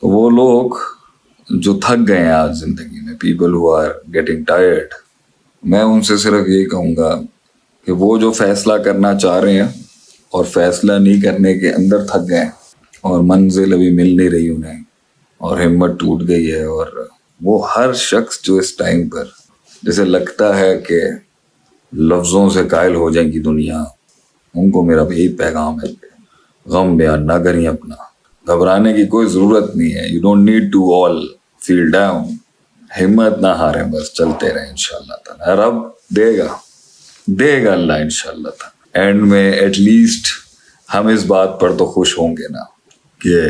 تو وہ لوگ جو تھک گئے ہیں آج زندگی میں، people who are getting tired, میں ان سے صرف یہی کہوں گا کہ وہ جو فیصلہ کرنا چاہ رہے ہیں اور فیصلہ نہیں کرنے کے اندر تھک گئے اور منزل ابھی مل نہیں رہی انہیں اور ہمت ٹوٹ گئی ہے، اور وہ ہر شخص جو اس ٹائم پر جسے لگتا ہے کہ لفظوں سے قائل ہو جائیں گی دنیا، ان کو میرا یہی پیغام ہے کہ غم بیان نہ کریں اپنا، گھبرانے کی کوئی ضرورت نہیں ہے. You don't need to all feel down, ہمت نہ ہاریں، بس چلتے رہیں انشاءاللہ تعالیٰ. رب دے گا اللہ انشاءاللہ تعالیٰ. اینڈ میں ایٹ لیسٹ ہم اس بات پر تو خوش ہوں گے نا کہ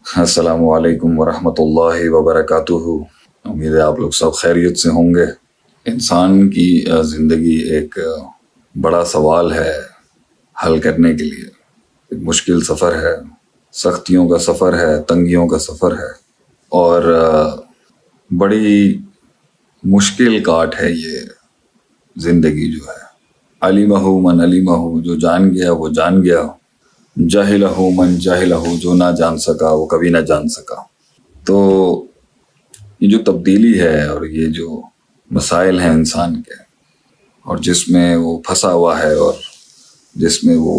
السلام علیکم ورحمۃ اللہ وبرکاتہ. امید ہے آپ لوگ سب خیریت سے ہوں گے. انسان کی زندگی ایک بڑا سوال ہے حل کرنے کے لیے. ایک مشکل سفر ہے، سختیوں کا سفر ہے، تنگیوں کا سفر ہے، اور بڑی مشکل کاٹ ہے یہ زندگی جو ہے. علیمہ من علیمہ، جو جان گیا وہ جان گیا، جاہلہ من جاہلہ، جو نہ جان سکا وہ کبھی نہ جان سکا. تو یہ جو تبدیلی ہے اور یہ جو مسائل ہیں انسان کے، اور جس میں وہ پھنسا ہوا ہے اور جس میں وہ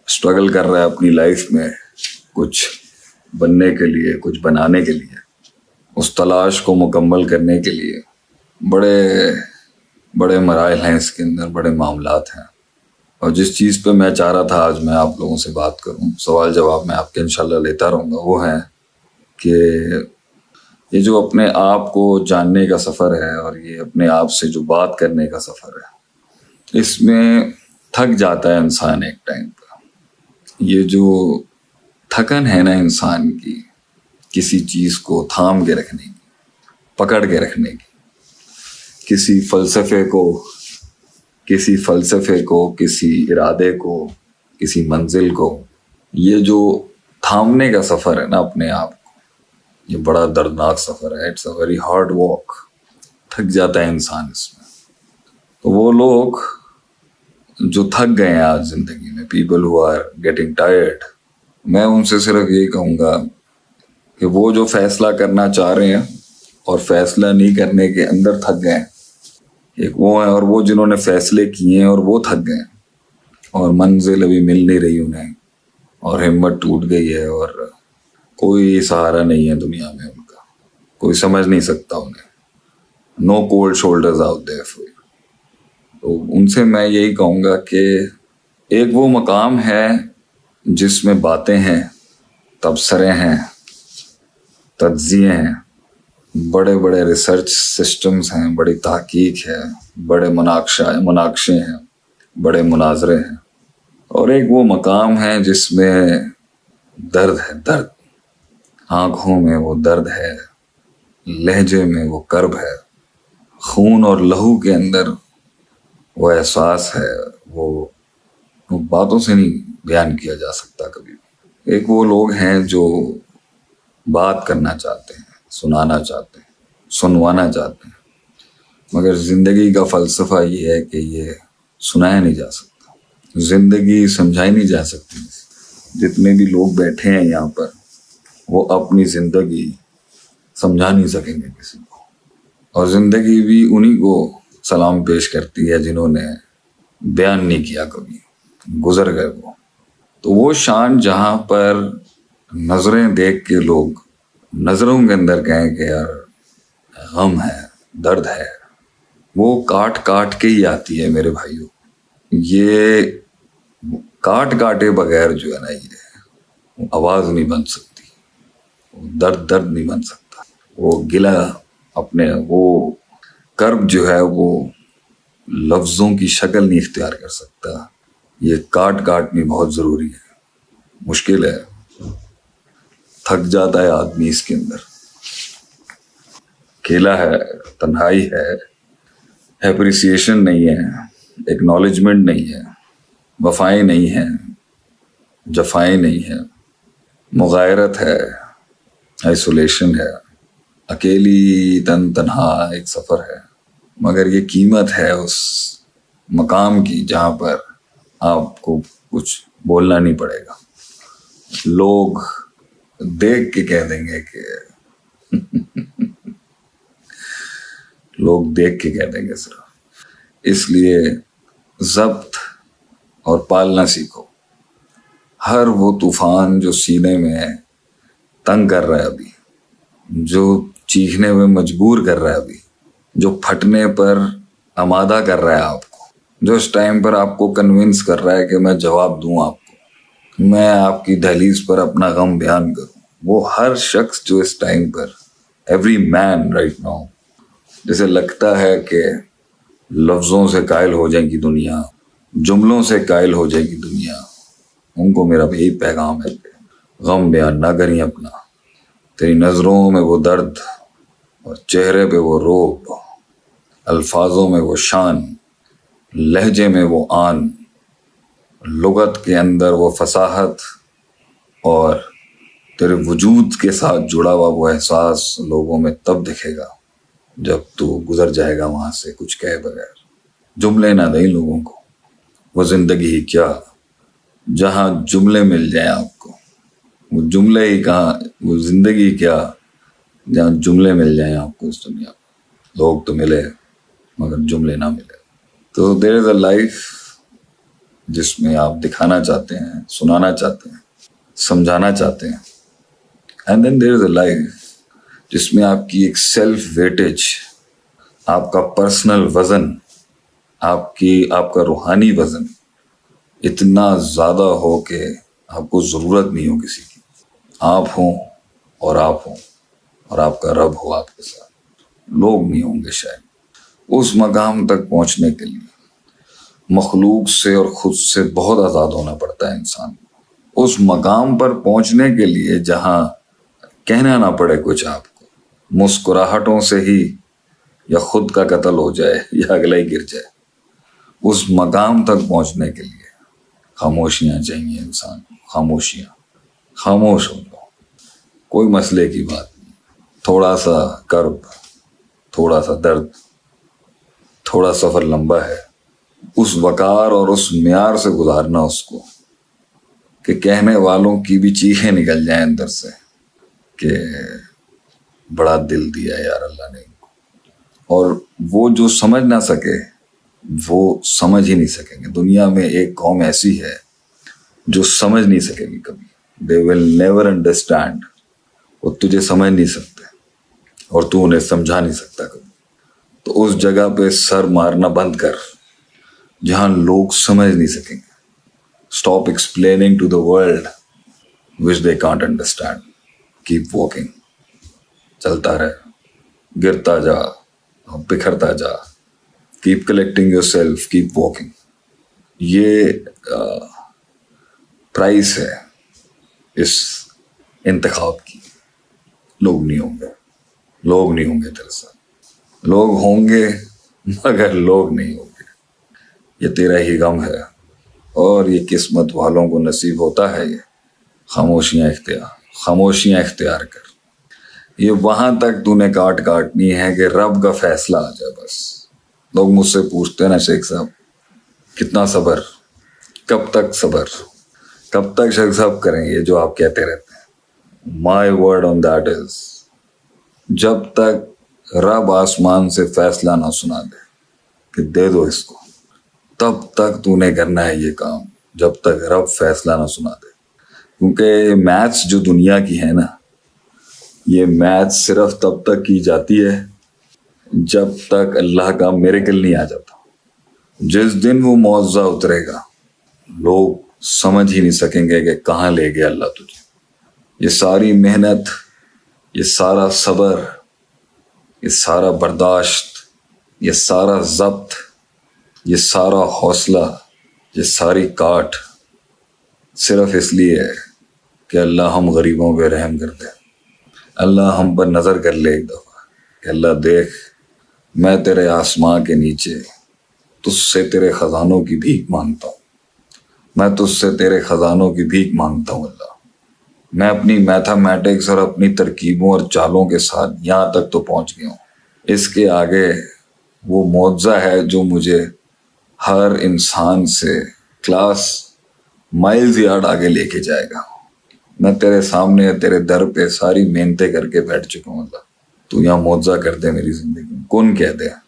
اسٹرگل کر رہا ہے اپنی لائف میں کچھ بننے کے لیے، کچھ بنانے کے لیے، اس تلاش کو مکمل کرنے کے لیے بڑے بڑے مراحل ہیں اس کے اندر، بڑے معاملات ہیں. اور جس چیز پہ میں چاہ رہا تھا آج میں آپ لوگوں سے بات کروں، سوال جواب میں آپ کے انشاءاللہ لیتا رہوں گا، وہ ہے کہ یہ جو اپنے آپ کو جاننے کا سفر ہے اور یہ اپنے آپ سے جو بات کرنے کا سفر ہے، اس میں تھک جاتا ہے انسان ایک ٹائم پہ. یہ جو تھکن ہے نا انسان کی، کسی چیز کو تھام کے رکھنے کی، پکڑ کے رکھنے کی، کسی فلسفے کو، کسی ارادے کو، کسی منزل کو، یہ جو تھامنے کا سفر ہے نا اپنے آپ کو، یہ بڑا دردناک سفر ہے. It's a very hard walk. تھک جاتا ہے انسان اس میں. تو وہ لوگ جو تھک گئے ہیں آج زندگی میں، people who are getting tired, میں ان سے صرف یہی کہوں گا کہ وہ جو فیصلہ کرنا چاہ رہے ہیں اور فیصلہ نہیں کرنے کے اندر تھک گئے، ایک وہ ہیں، اور وہ جنہوں نے فیصلے کیے ہیں اور وہ تھک گئے اور منزل ابھی مل نہیں رہی انہیں اور ہمت ٹوٹ گئی ہے اور کوئی سہارا نہیں ہے دنیا میں ان کا، کوئی سمجھ نہیں سکتا انہیں. No cold shoulders out there for you. تو ان سے میں یہی کہوں گا کہ ایک وہ مقام ہے جس میں باتیں ہیں، تبصرے ہیں، تجزیے ہیں، بڑے بڑے ریسرچ سسٹمز ہیں، بڑی تحقیق ہے، بڑے مناقشے ہیں، بڑے مناظرے ہیں، اور ایک وہ مقام ہے جس میں درد ہے، درد. آنکھوں میں وہ درد ہے، لہجے میں وہ کرب ہے، خون اور لہو کے اندر وہ احساس ہے، وہ باتوں سے نہیں بیان کیا جا سکتا کبھی. ایک وہ لوگ ہیں جو بات کرنا چاہتے ہیں، سنانا چاہتے ہیں، سنوانا چاہتے ہیں، مگر زندگی کا فلسفہ یہ ہے کہ یہ سنایا نہیں جا سکتا، زندگی سمجھائی نہیں جا سکتی. جتنے بھی لوگ بیٹھے ہیں یہاں پر وہ اپنی زندگی سمجھا نہیں سکیں گے کسی کو، اور زندگی بھی انہی کو سلام پیش کرتی ہے جنہوں نے بیان نہیں کیا، کبھی گزر گئے وہ. تو وہ شان جہاں پر نظریں دیکھ کے لوگ نظروں کے اندر کہیں کہ یار غم ہے، درد ہے، وہ کاٹ کاٹ کے ہی آتی ہے میرے بھائیوں. یہ کاٹے بغیر جو ہے نا، یہ آواز نہیں بن سکتی، درد نہیں بن سکتا، وہ گلہ اپنے وہ کرب جو ہے وہ لفظوں کی شکل نہیں اختیار کر سکتا. یہ کاٹنی بہت ضروری ہے. مشکل ہے، تھک جاتا ہے آدمی اس کے اندر. اکیلا ہے، تنہائی ہے، اپریسیشن نہیں ہے، ایکنالجمنٹ نہیں ہے، وفائیں نہیں ہیں، جفائیں نہیں ہیں، مغایرت ہے، آئسولیشن ہے، اکیلی تنہا ایک سفر ہے. مگر یہ قیمت ہے اس مقام کی جہاں پر آپ کو کچھ بولنا نہیں پڑے گا. لوگ دیکھ کے کہہ دیں گے کہ لوگ دیکھ کے کہہ دیں گے صرف. اس لیے ضبط اور پالنا سیکھو. ہر وہ طوفان جو سینے میں تنگ کر رہا ہے ابھی، جو چیخنے میں مجبور کر رہا ہے ابھی، جو پھٹنے پر آمادہ کر رہا ہے آپ کو، جو اس ٹائم پر آپ کو کنونس کر رہا ہے کہ میں جواب دوں آپ کو، میں آپ کی دہلیز پر اپنا غم بیان کروں، وہ ہر شخص جو اس ٹائم پر ایوری مین رائٹ ناؤ جسے لگتا ہے کہ لفظوں سے قائل ہو جائے گی دنیا، جملوں سے قائل ہو جائے گی دنیا، ان کو میرا یہی پیغام ہے کہ غم بیان نہ کریں اپنا. تیری نظروں میں وہ درد اور چہرے پہ وہ روب، الفاظوں میں وہ شان، لہجے میں وہ آن، لغت کے اندر وہ فصاحت، اور تیرے وجود کے ساتھ جڑا ہوا وہ احساس لوگوں میں تب دکھے گا جب تو گزر جائے گا وہاں سے کچھ کہے بغیر. جملے نہ دیں لوگوں کو. وہ زندگی ہی کیا جہاں جملے مل جائیں آپ کو، وہ جملے ہی کہاں، وہ زندگی کیا جہاں جملے مل جائیں آپ کو. اس دنیا میں لوگ تو ملے مگر جملے نہ ملے. تو دیر از اے لائف جس میں آپ دکھانا چاہتے ہیں، سنانا چاہتے ہیں، سمجھانا چاہتے ہیں. And then there is a life جس میں آپ کی ایک سیلف ویٹیج، آپ کا پرسنل وزن، آپ کا روحانی وزن اتنا زیادہ ہو کہ آپ کو ضرورت نہیں ہو کسی کی. آپ ہوں اور آپ ہوں اور آپ کا رب ہو آپ کے ساتھ. لوگ نہیں ہوں گے شاید. اس مقام تک پہنچنے کے لیے مخلوق سے اور خود سے بہت آزاد ہونا پڑتا ہے انسان کو. اس مقام پر پہنچنے کے لیے جہاں کہنا نہ پڑے کچھ آپ کو، مسکراہٹوں سے ہی یا خود کا قتل ہو جائے یا اگلا ہی گر جائے، اس مقام تک پہنچنے کے لیے خاموشیاں چاہیے انسان کو. خاموشیاں. خاموش ہو جاؤ. کوئی مسئلے کی بات نہیں. تھوڑا سا کرب، تھوڑا سا درد، تھوڑا سفر لمبا ہے. اس وقار اور اس معیار سے گزارنا اس کو کہ کہنے والوں کی بھی چیخیں نکل جائیں اندر سے کہ بڑا دل دیا یار اللہ نے ان کو. اور وہ جو سمجھ نہ سکے وہ سمجھ ہی نہیں سکیں گے. دنیا میں ایک قوم ایسی ہے جو سمجھ نہیں سکے گی کبھی. they will never understand. وہ تجھے سمجھ نہیں سکتے اور تو انہیں سمجھا نہیں سکتا کبھی. تو اس جگہ پہ سر مارنا بند کر جہاں لوگ سمجھ نہیں سکیں گے. Stop explaining to the world which they can't understand. Keep walking. چلتا رہے، گرتا جا، بکھرتا جا. Keep collecting yourself. Keep walking. یہ پرائس ہے اس انتخاب کی. لوگ نہیں ہوں گے، لوگ نہیں ہوں گے تیرے ساتھ. لوگ ہوں گے مگر لوگ نہیں ہوں گے. یہ تیرا ہی غم ہے اور یہ قسمت والوں کو نصیب ہوتا ہے. یہ خاموشیاں اختیار کر. یہ وہاں تک تو نے کاٹنی ہے کہ رب کا فیصلہ آ جائے بس. لوگ مجھ سے پوچھتے ہیں نا شیخ صاحب کتنا صبر، کب تک صبر، کب تک شیخ صاحب کریں یہ جو آپ کہتے رہتے ہیں. My word on that is جب تک رب آسمان سے فیصلہ نہ سنا دے کہ دے دو اس کو، تب تک تو نے کرنا ہے یہ کام جب تک رب فیصلہ نہ سنا دے. کیونکہ میتھس جو دنیا کی ہے نا، یہ میتھس صرف تب تک کی جاتی ہے جب تک اللہ کا میریکل نہیں آ جاتا. جس دن وہ معجزہ اترے گا لوگ سمجھ ہی نہیں سکیں گے کہ کہاں لے گیا اللہ تجھے. یہ ساری محنت، یہ سارا صبر، یہ سارا برداشت، یہ سارا ضبط، یہ سارا حوصلہ، یہ ساری کاٹ صرف اس لیے ہے کہ اللہ ہم غریبوں پہ رحم کر دے. اللہ ہم پر نظر کر لے ایک دفعہ کہ اللہ دیکھ میں تیرے آسمان کے نیچے تجھ سے تیرے خزانوں کی بھیک مانگتا ہوں. میں تجھ سے تیرے خزانوں کی بھیک مانگتا ہوں اللہ. میں اپنی میتھمیٹکس اور اپنی ترکیبوں اور چالوں کے ساتھ یہاں تک تو پہنچ گیا ہوں. اس کے آگے وہ معجزہ ہے جو مجھے ہر انسان سے کلاس مائلز یارڈ آگے لے کے جائے گا. میں تیرے سامنے تیرے در پہ ساری محنتیں کر کے بیٹھ چکا ہوں. اللہ تو یہاں معجزہ کر دے میری زندگی میں. کون کہتے ہیں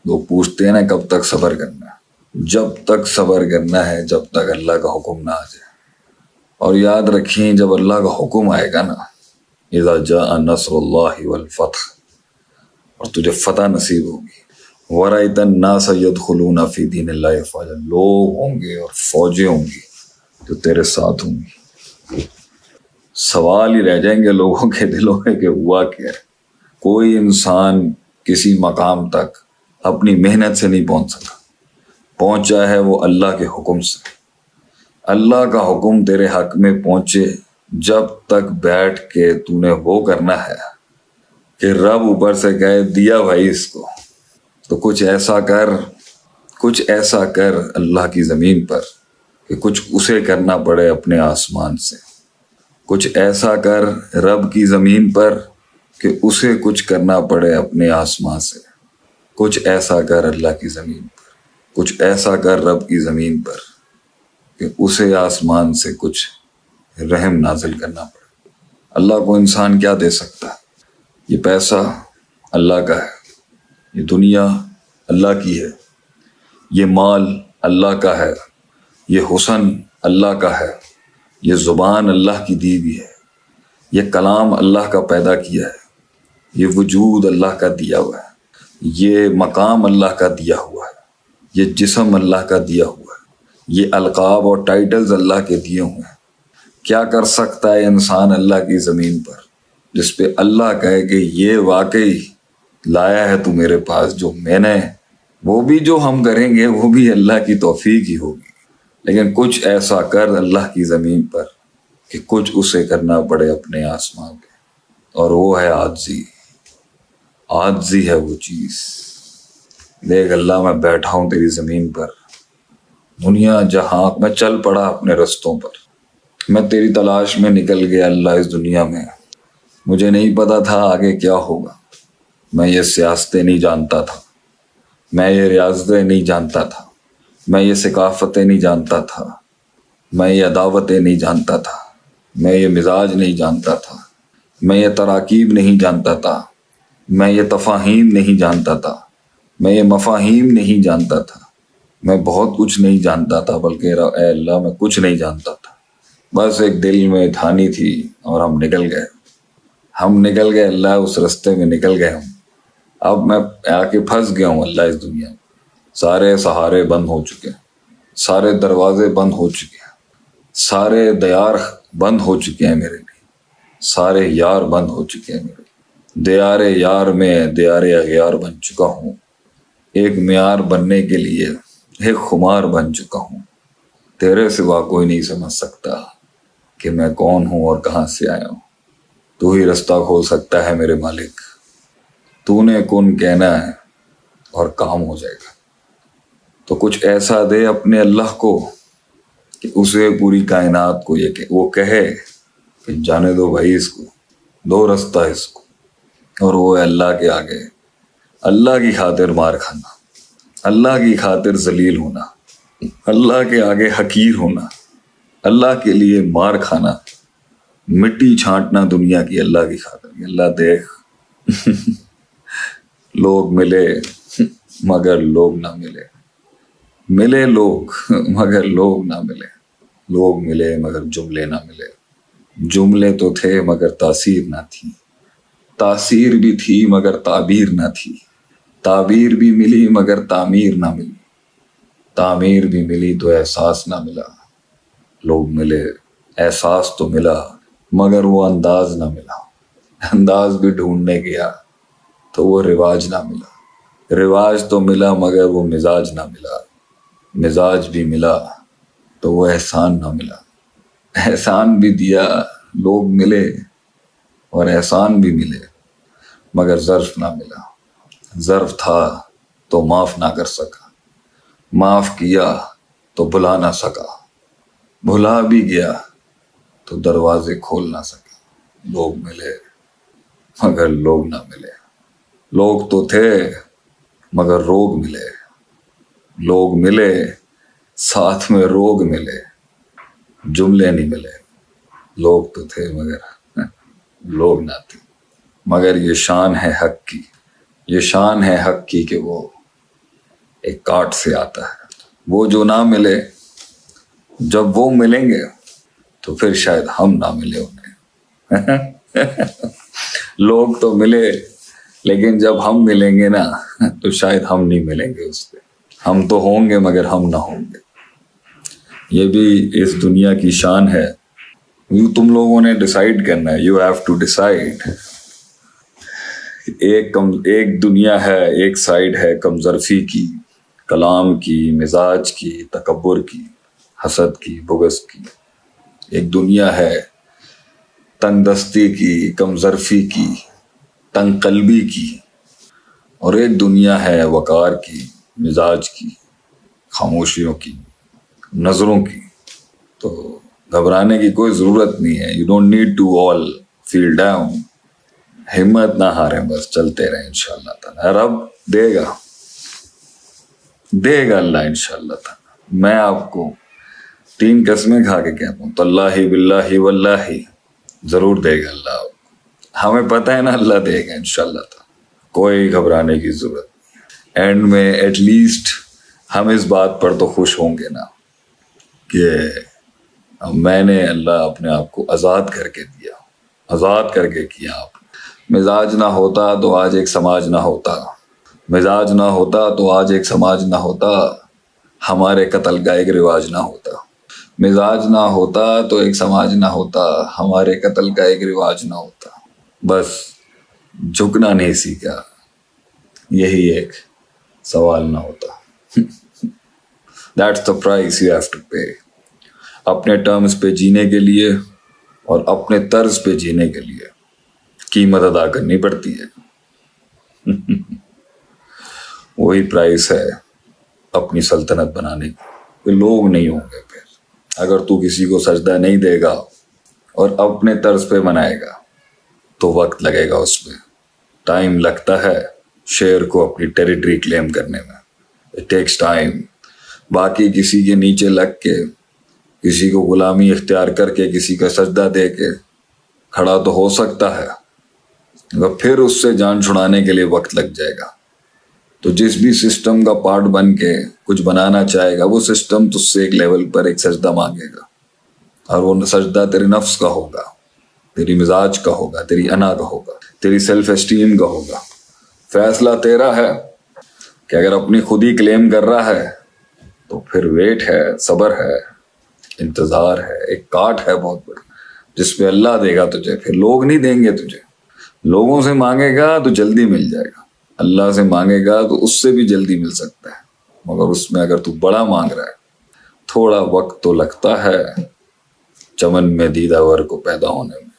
لوگ پوچھتے ہیں نا کب تک صبر کرنا ہے. جب تک صبر کرنا ہے جب تک اللہ کا حکم نہ آ جائے. اور یاد رکھیں جب اللہ کا حکم آئے گا نا اذا جاء نصر اللہ والفتح اور تجھے فتح نصیب ہوگی وَرَأَيْتَ النَّاسَ يَدْخُلُونَ فِي دِينِ اللَّهِ أَفْوَاجًا لوگ ہوں گے اور فوجیں ہوں گی جو تیرے ساتھ ہوں گی. سوال ہی رہ جائیں گے لوگوں کے دلوں میں کہ ہوا کیا ہے. کوئی انسان کسی مقام تک اپنی محنت سے نہیں پہنچ سکا. پہنچا ہے وہ اللہ کے حکم سے. اللہ کا حکم تیرے حق میں پہنچے جب تک بیٹھ کے تو نے وہ کرنا ہے کہ رب اوپر سے کہے دیا بھائی اس کو تو کچھ ایسا کر اللہ کی زمین پر کہ کچھ اسے کرنا پڑے اپنے آسمان سے. کچھ ایسا کر رب کی زمین پر کہ اسے کچھ کرنا پڑے اپنے آسمان سے. کچھ ایسا کر اللہ کی زمین پر کچھ ایسا کر رب کی زمین پر کہ اسے آسمان سے کچھ رحم نازل کرنا پڑے. اللہ کو انسان کیا دے سکتا ہے؟ یہ پیسہ اللہ کا ہے, یہ دنیا اللہ کی ہے, یہ مال اللہ کا ہے, یہ حسن اللہ کا ہے, یہ زبان اللہ کی دی ہوئی ہے, یہ کلام اللہ کا پیدا کیا ہے, یہ وجود اللہ کا دیا ہوا ہے, یہ مقام اللہ کا دیا ہوا ہے, یہ جسم اللہ کا دیا ہوا ہے, یہ القاب اور ٹائٹلز اللہ کے دیے ہوئے ہیں. کیا کر سکتا ہے انسان اللہ کی زمین پر جس پہ اللہ کہے کہ یہ واقعی لایا ہے تو میرے پاس جو میں نے, وہ بھی جو ہم کریں گے وہ بھی اللہ کی توفیق ہی ہوگی. لیکن کچھ ایسا کر اللہ کی زمین پر کہ کچھ اسے کرنا پڑے اپنے آسمان پہ, اور وہ ہے عاجزی. عاجزی ہے وہ چیز. دیکھ اللہ میں بیٹھا ہوں تیری زمین پر, دنیا جہاں میں چل پڑا اپنے رستوں پر, میں تیری تلاش میں نکل گیا اللہ اس دنیا میں. مجھے نہیں پتا تھا آگے کیا ہوگا. میں یہ سیاستیں نہیں جانتا تھا, میں یہ ریاستیں نہیں جانتا تھا, میں یہ ثقافتیں نہیں جانتا تھا, میں یہ عداوتیں نہیں جانتا تھا, میں یہ مزاج نہیں جانتا تھا, میں یہ تراکیب نہیں جانتا تھا, میں یہ تفاہیم نہیں جانتا تھا, میں یہ مفاہیم نہیں جانتا تھا, میں بہت کچھ نہیں جانتا تھا, بلکہ اے اللہ میں کچھ نہیں جانتا تھا. بس ایک دل میں ٹھانی تھی اور ہم نکل گئے اللہ, اس رستے میں نکل گئے ہم. اب میں آ کے پھنس گیا ہوں اللہ اس دنیا میں. سارے سہارے بند ہو چکے ہیں, سارے دروازے بند ہو چکے ہیں, سارے دیار بند ہو چکے ہیں میرے لیے, سارے یار بند ہو چکے ہیں میرے لیے. دیار یار میں دیار اغیار بن چکا ہوں. ایک معیار بننے کے لیے ایک خمار بن چکا ہوں. تیرے سوا کوئی نہیں سمجھ سکتا کہ میں کون ہوں اور کہاں سے آیا ہوں. تو ہی رستہ کھول سکتا ہے میرے مالک. تو نے کن کہنا ہے اور کام ہو جائے گا. تو کچھ ایسا دے اپنے اللہ کو کہ اسے پوری کائنات کو یہ کہ وہ کہے کہ جانے دو بھائی اس کو, دو رستہ اس کو. اور وہ ہے اللہ کے آگے اللہ کی خاطر مار کھانا, اللہ کی خاطر ذلیل ہونا, اللہ کے آگے حقیر ہونا, اللہ کے لیے مار کھانا, مٹی چھانٹنا دنیا کی اللہ کی خاطر. اللہ دیکھ لوگ ملے مگر لوگ نہ ملے, ملے لوگ مگر لوگ نہ ملے, لوگ ملے مگر جملے نہ ملے. جملے تو تھے مگر تاثیر نہ تھی, تاثیر بھی تھی مگر تعبیر نہ تھی, تعبیر بھی ملی مگر تعمیر نہ ملی, تعمیر بھی ملی تو احساس نہ ملا. لوگ ملے, احساس تو ملا مگر وہ انداز نہ ملا, انداز بھی ڈھونڈنے گیا تو وہ رواج نہ ملا, رواج تو ملا مگر وہ مزاج نہ ملا, مزاج بھی ملا تو وہ احسان نہ ملا. احسان بھی دیا, لوگ ملے اور احسان بھی ملے مگر ظرف نہ ملا. ظرف تھا تو معاف نہ کر سکا, معاف کیا تو بھلا نہ سکا, بھلا بھی گیا تو دروازے کھول نہ سکا. لوگ ملے مگر لوگ نہ ملے, لوگ تو تھے مگر روگ ملے, لوگ ملے ساتھ میں روگ ملے جملے نہیں ملے. لوگ تو تھے مگر لوگ نہ تھے. مگر یہ شان ہے حق کی، یہ شان ہے حق کی کہ وہ ایک کاٹ سے آتا ہے. وہ جو نہ ملے جب وہ ملیں گے تو پھر شاید ہم نہ ملے انہیں. لوگ تو ملے لیکن جب ہم ملیں گے نا تو شاید ہم نہیں ملیں گے اس پہ. ہم تو ہوں گے مگر ہم نہ ہوں گے. یہ بھی اس دنیا کی شان ہے. تم لوگوں نے ڈیسائیڈ کرنا ہے. You have to decide. ایک دنیا ہے، ایک سائیڈ ہے کم ظرفی کی، کلام کی، مزاج کی، تکبر کی، حسد کی، بغض کی. ایک دنیا ہے تنگ دستی کی، کم ظرفی کی، تنگ قلبی کی. اور ایک دنیا ہے وقار کی، مزاج کی، خاموشیوں کی، نظروں کی. تو گھبرانے کی کوئی ضرورت نہیں ہے. You don't need to all feel down. ہمت نہ ہاریں، بس چلتے رہیں انشاءاللہ تعالیٰ. رب دے گا اللہ انشاءاللہ تعالیٰ. میں آپ کو 3 قسمیں کھا کے کہتا ہوں، اللہ باللہ واللہ ضرور دے گا اللہ آپ کو. ہمیں پتہ ہے نا اللہ دے گا انشاءاللہ تعالیٰ. کوئی گھبرانے کی ضرورت نہیں. اینڈ میں ایٹ لیسٹ ہم اس بات پر تو خوش ہوں گے نا کہ میں نے اللہ اپنے آپ کو آزاد کر کے دیا، آزاد کر کے کیا. آپ مزاج نہ ہوتا تو آج ایک سماج نہ ہوتا. مزاج نہ ہوتا تو آج ایک سماج نہ ہوتا. ہمارے قتل کا ایک رواج نہ ہوتا. مزاج نہ ہوتا تو ایک سماج نہ ہوتا. ہمارے قتل کا ایک رواج نہ ہوتا. بس جھکنا نہیں سیکھا، یہی ایک سوال نہ ہوتا. That's the price you have to pay. اپنے ٹرمز پہ جینے کے لیے اور اپنے طرز پہ جینے کے لیے قیمت ادا کرنی پڑتی ہے. وہی پرائس ہے اپنی سلطنت بنانے کی. لوگ نہیں ہوں گے پھر. اگر تو کسی کو سجدہ نہیں دے گا اور اپنے طرز پہ بنائے گا تو وقت لگے گا. اس میں ٹائم لگتا ہے شیر کو اپنی ٹیریٹری کلیم کرنے میں. It takes time. باقی کسی کے نیچے لگ کے، کسی کو غلامی اختیار کر کے، کسی کا سجدہ دے کے کھڑا تو ہو سکتا ہے، مگر پھر اس سے جان چھڑانے کے لیے وقت لگ جائے گا. تو جس بھی سسٹم کا پارٹ بن کے کچھ بنانا چاہے گا، وہ سسٹم تجھ سے ایک لیول پر ایک سجدہ مانگے گا. اور وہ سجدہ تیرے نفس کا ہوگا، تیری مزاج کا ہوگا، تیری انا کا ہوگا، تیری سیلف اسٹیم کا ہوگا. فیصلہ تیرا ہے کہ اگر اپنی خود ہی کلیم کر رہا ہے تو پھر ویٹ ہے، صبر ہے، انتظار ہے. ایک کاٹ ہے بہت بڑی جس پہ اللہ دے گا تجھے. پھر لوگ نہیں دیں گے تجھے. لوگوں سے مانگے گا تو جلدی مل جائے گا، اللہ سے مانگے گا تو اس سے بھی جلدی مل سکتا ہے. مگر اس میں اگر تو بڑا مانگ رہا ہے، تھوڑا وقت تو لگتا ہے چمن میں دیدہ ور کو پیدا ہونے میں.